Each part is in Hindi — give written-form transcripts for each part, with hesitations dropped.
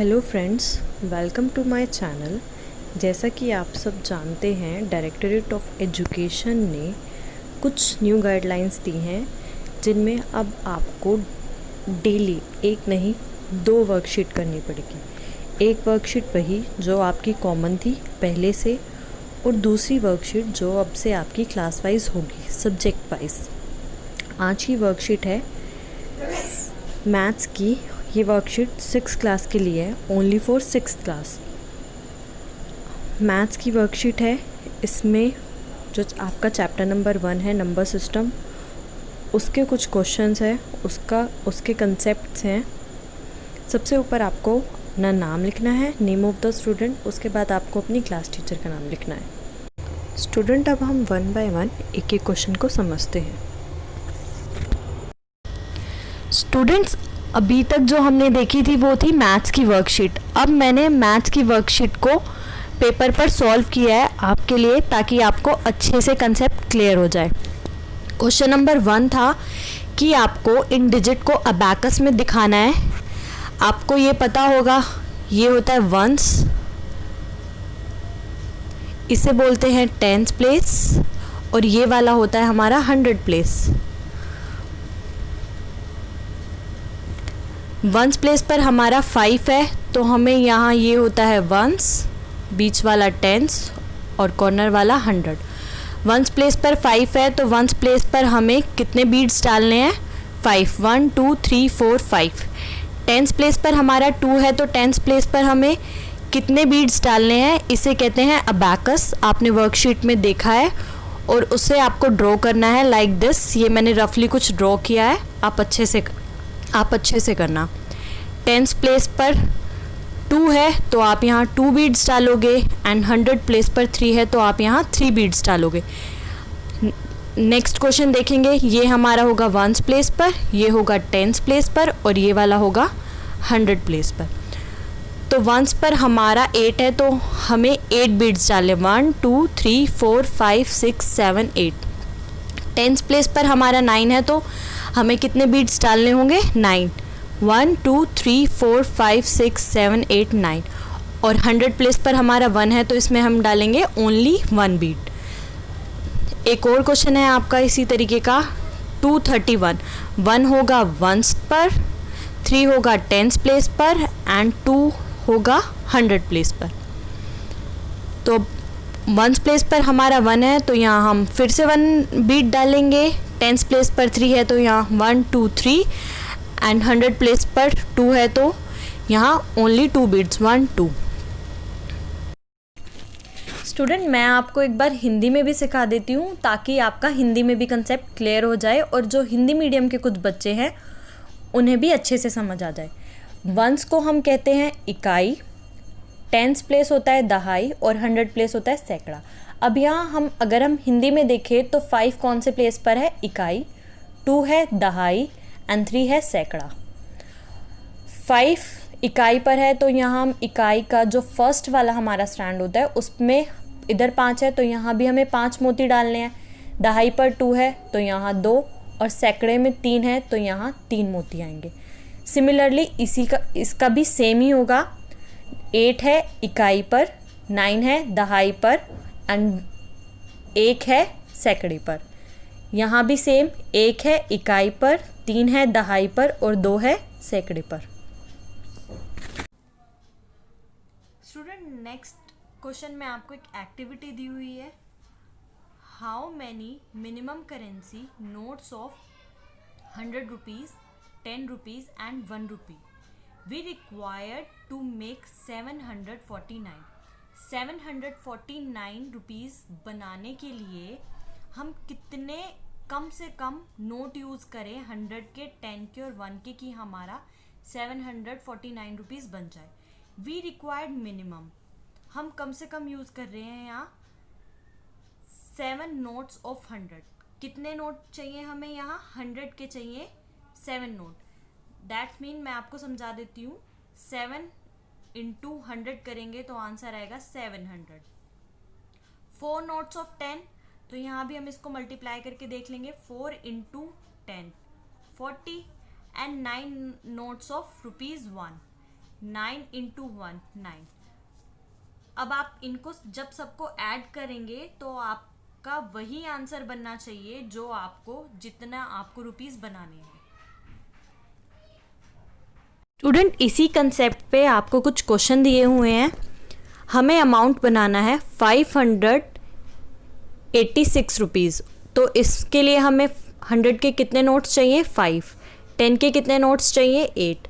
Hello friends, welcome to my channel. जैसा कि आप सब जानते हैं, डायरेक्टरेट ऑफ एजुकेशन ने कुछ न्यू गाइडलाइंस दी हैं जिनमें अब आपको डेली एक नहीं 2 वर्कशीट करनी पड़ेगी। एक वर्कशीट वही जो आपकी कॉमन थी पहले से, और दूसरी वर्कशीट जो अब से आपकी क्लास वाइज होगी, सब्जेक्ट वाइज। आज की वर्कशीट है मैथ्स की। ये वर्कशीट 6 क्लास के लिए है, only for 6th class. Maths की वर्कशीट है। इसमें जो आपका चैप्टर नंबर 1 है, नंबर सिस्टम, उसके कुछ क्वेश्चंस हैं, उसके कंसेप्ट्स हैं। सबसे ऊपर आपको अपना नाम लिखना है, नेम ऑफ द स्टूडेंट। उसके बाद आपको अपनी क्लास टीचर का नाम लिखना है। स्टूडेंट, अब हम 1 बाय 1 एक एक क्वेश्चन को समझते हैं। स्टूडेंट्स, अभी तक जो हमने देखी थी वो थी मैथ्स की वर्कशीट। अब मैंने मैथ्स की वर्कशीट को पेपर पर सॉल्व किया है आपके लिए, ताकि आपको अच्छे से कंसेप्ट क्लियर हो जाए। क्वेश्चन नंबर 1 था कि आपको इन डिजिट को अबैकस में दिखाना है। आपको ये पता होगा, ये होता है वंस, इसे बोलते हैं टेंस प्लेस, और ये वाला होता है हमारा 100 प्लेस। वंस प्लेस पर हमारा 5 है, तो हमें यहाँ ये होता है वंस, बीच वाला टेंस और कॉर्नर वाला 100। वंस प्लेस पर 5 है, तो वंस प्लेस पर हमें कितने बीड्स डालने हैं? 5, 1 2 3 4 5। टेंस प्लेस पर हमारा 2 है, तो टेंस प्लेस पर हमें कितने बीड्स डालने हैं? इसे कहते हैं अबैकस। आपने वर्कशीट में देखा है, और उसे आपको ड्रॉ करना है लाइक दिस। ये मैंने रफली कुछ ड्रॉ किया है, आप अच्छे से करना। टेंस प्लेस पर 2 है, तो आप यहाँ 2 बीड्स डालोगे, एंड 100 प्लेस पर 3 है, तो आप यहाँ 3 बीड्स डालोगे। नेक्स्ट क्वेश्चन देखेंगे, ये हमारा होगा वंस प्लेस पर, ये होगा टेंस प्लेस पर, और ये वाला होगा 100 प्लेस पर। तो वंस पर हमारा 8 है, तो हमें 8 बीड्स डालें, 1 2 3 4 5 6 7 8। टेंस प्लेस पर हमारा 9 है, तो हमें कितने बीड्स डालने होंगे? 9, 1 2 3 4 5 6 7 8 9। और 100 प्लेस पर हमारा 1 है, तो इसमें हम डालेंगे ओनली 1 बीड। एक और क्वेश्चन है आपका इसी तरीके का, 231। 1 होगा वंस पर, 3 होगा टेंस प्लेस पर, एंड 2 होगा 100 प्लेस पर। तो वंस प्लेस पर हमारा 1 है, तो यहाँ हम फिर से 1 बीट डालेंगे। टेंस प्लेस पर 3 है, तो यहाँ 1 2 3, एंड 100 प्लेस पर 2 है, तो यहाँ ओनली 2 बीट्स, 1 2। स्टूडेंट, मैं आपको एक बार हिंदी में भी सिखा देती हूँ, ताकि आपका हिंदी में भी कंसेप्ट क्लियर हो जाए, और जो हिंदी मीडियम के कुछ बच्चे हैं उन्हें भी अच्छे से समझ आ जाए। वंस को हम कहते हैं इकाई, टेंस प्लेस होता है दहाई, और 100 प्लेस होता है सैकड़ा। अब यहाँ अगर हम हिंदी में देखें तो 5 कौन से प्लेस पर है? इकाई, 2 है दहाई, एंड 3 है सैकड़ा। 5 इकाई पर है, तो यहाँ हम इकाई का जो फर्स्ट वाला हमारा स्टैंड होता है उसमें इधर 5 है, तो यहाँ भी हमें 5 मोती डालने हैं। दहाई पर 2 है, तो यहाँ 2, और सैकड़े में 3 है, तो यहाँ 3 मोती आएंगे। सिमिलरली इसका भी सेम ही होगा। 8 है इकाई पर, 9 है दहाई पर, एंड 1 है सैकड़े पर। यहाँ भी सेम, 1 है इकाई पर, 3 है दहाई पर, और 2 है सैकड़े पर। स्टूडेंट, नेक्स्ट क्वेश्चन में आपको एक एक्टिविटी दी हुई है। How many minimum currency notes of 100 rupees, 10 rupees and 1 rupee we required to make 749। 749 rupees बनाने के लिए हम कितने कम से कम नोट यूज़ करें, 100 के, 10 के और 1 के, कि हमारा 749 रुपीज़ बन जाए। वी रिक्वायर्ड मिनिमम, हम कम से कम यूज़ कर रहे हैं यहाँ 7 नोट्स ऑफ 100। कितने नोट चाहिए हमें? यहाँ 100 के चाहिए 7 नोट। दैट्स मीन, मैं आपको समझा देती हूँ, 7 इंटू 100 करेंगे तो आंसर आएगा 700। 4 नोट्स ऑफ 10, तो यहाँ भी हम इसको मल्टीप्लाई करके देख लेंगे, 4 into 10 40, and 9 notes of ₹1। 9 into 1 9। अब आप इनको जब सबको ऐड करेंगे तो आपका वही आंसर बनना चाहिए जो आपको जितना आपको रुपीस बनाने हैं। स्टूडेंट, इसी कंसेप्ट पे आपको कुछ क्वेश्चन दिए हुए हैं। हमें अमाउंट बनाना है 586 रुपीज़। तो इसके लिए हमें 100 के कितने नोट्स चाहिए? 5। 10 के कितने नोट्स चाहिए? 8।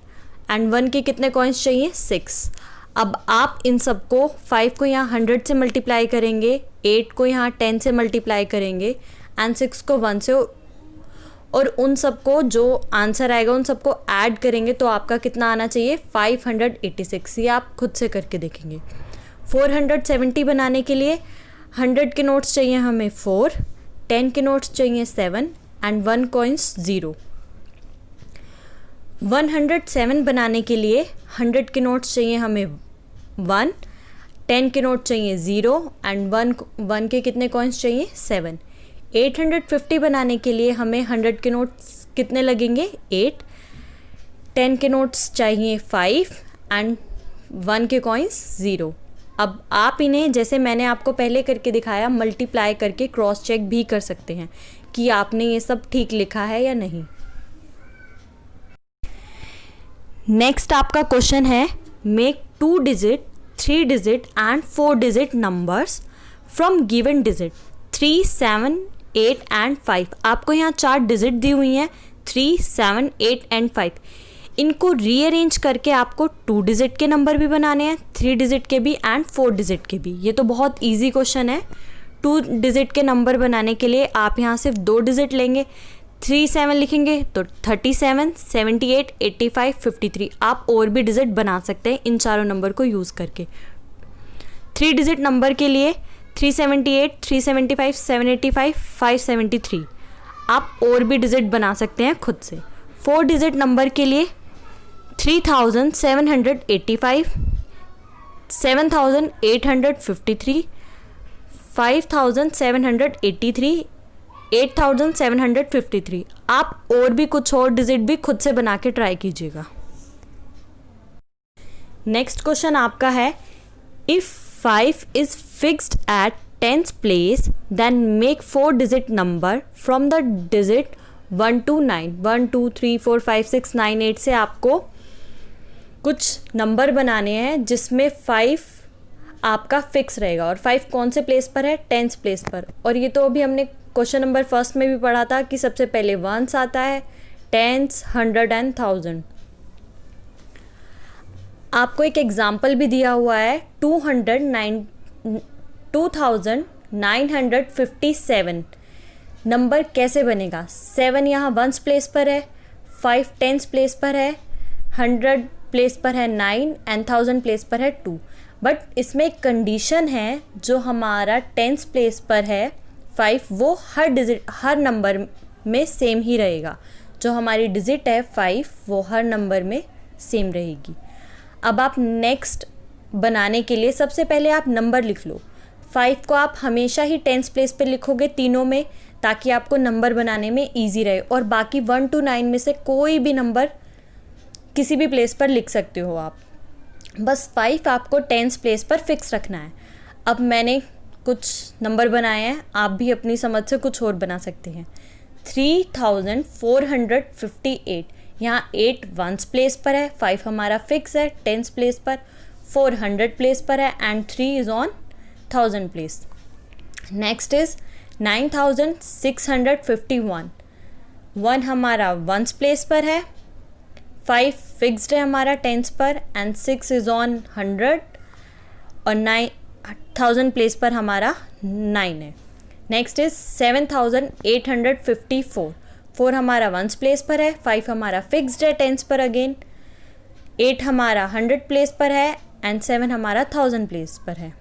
एंड 1 के कितने कॉइन्स चाहिए? 6। अब आप इन सबको 5 को यहाँ 100 से मल्टीप्लाई करेंगे, 8 को यहाँ 10 से मल्टीप्लाई करेंगे एंड 6 को 1 से, और उन सबको जो आंसर आएगा उन सबको ऐड करेंगे तो आपका कितना आना चाहिए? 586। ये आप खुद से करके देखेंगे। 470 बनाने के लिए 100 के नोट्स चाहिए हमें 4, 10 के नोट्स चाहिए 7 एंड 1 कॉइन्स 0। 107 बनाने के लिए 100 के नोट्स चाहिए हमें 1, 10 के नोट चाहिए 0 एंड 1 के कितने कॉइन्स चाहिए? 7। 850 बनाने के लिए हमें 100 के नोट्स कितने लगेंगे? 8, 10 के नोट्स चाहिए 5 एंड 1 के कॉइन्स 0। अब आप इन्हें जैसे मैंने आपको पहले करके दिखाया मल्टीप्लाई करके क्रॉस चेक भी कर सकते हैं कि आपने ये सब ठीक लिखा है या नहीं। नेक्स्ट आपका क्वेश्चन है, make 2 digit, 3 digit and 4 digit numbers from given digit 3, 7, 8 and 5। आपको यहाँ 4 डिजिट दी हुई हैं 3, 7, 8 एंड 5। इनको रीअरेंज करके आपको 2 डिजिट के नंबर भी बनाने हैं, 3 डिजिट के भी एंड 4 डिजिट के भी। ये तो बहुत इजी क्वेश्चन है। 2 डिजिट के नंबर बनाने के लिए आप यहाँ सिर्फ 2 डिजिट लेंगे, 3, 7 लिखेंगे तो 37, 78, 85, 53। आप और भी डिजिट बना सकते हैं इन चारों नंबर को यूज़ करके। 3 डिजिट नंबर के लिए 378, 375, 785, 573। आप और भी डिजिट बना सकते हैं खुद से। 4 डिजिट नंबर के लिए 3785, 7853, 5783, 8753। आप और भी कुछ और डिजिट भी खुद से बना के ट्राई कीजिएगा। नेक्स्ट क्वेश्चन आपका है, if 5 is fixed at 10th place then make 4 digit number from the digit 1 to 9। 1 2 3 4 5 6 9 8 से आपको कुछ नंबर बनाने हैं जिसमें 5 आपका फिक्स रहेगा। और 5 कौन से प्लेस पर है? 10th प्लेस पर। और ये तो अभी हमने क्वेश्चन नंबर फर्स्ट में भी पढ़ा था कि सबसे पहले 1s आता है, 10s, 100 एंड 1000। आपको एक एग्जाम्पल भी दिया हुआ है 2957। नंबर कैसे बनेगा? 7 यहाँ 1s प्लेस पर है, 5 10th प्लेस पर है, 100 प्लेस पर है 9 एंड 1000 प्लेस पर है 2। बट इसमें एक कंडीशन है, जो हमारा 10th प्लेस पर है 5 वो हर नंबर में सेम ही रहेगा। जो हमारी डिजिट है 5 वो हर नंबर में सेम रहेगी। अब आप नेक्स्ट बनाने के लिए सबसे पहले आप नंबर लिख लो। 5 को आप हमेशा ही 10th प्लेस पे लिखोगे तीनों में, ताकि आपको नंबर बनाने में इजी रहे। और बाकी 1 to 9 में से कोई भी नंबर किसी भी प्लेस पर लिख सकते हो आप। बस 5 आपको 10th प्लेस पर फिक्स रखना है। अब मैंने कुछ नंबर बनाए हैं, आप भी अपनी समझ से कुछ और बना सकते हैं। 3458, यहाँ 8 1s प्लेस पर है, 5 हमारा फिक्स है 10th प्लेस पर, 4 100 प्लेस पर है and 3 is on 1000 place. Next is 9651, 1 हमारा 1s प्लेस पर है, 5 फिक्स्ड है हमारा 10th पर एंड 6 इज़ ऑन 100 और 9000 प्लेस पर हमारा 9 है। नेक्स्ट इज 7854, 4 हमारा 1s प्लेस पर है, 5 हमारा फिक्स्ड है 10th पर अगेन, 8 हमारा 100 प्लेस पर है एंड 7 हमारा 1000 प्लेस पर है।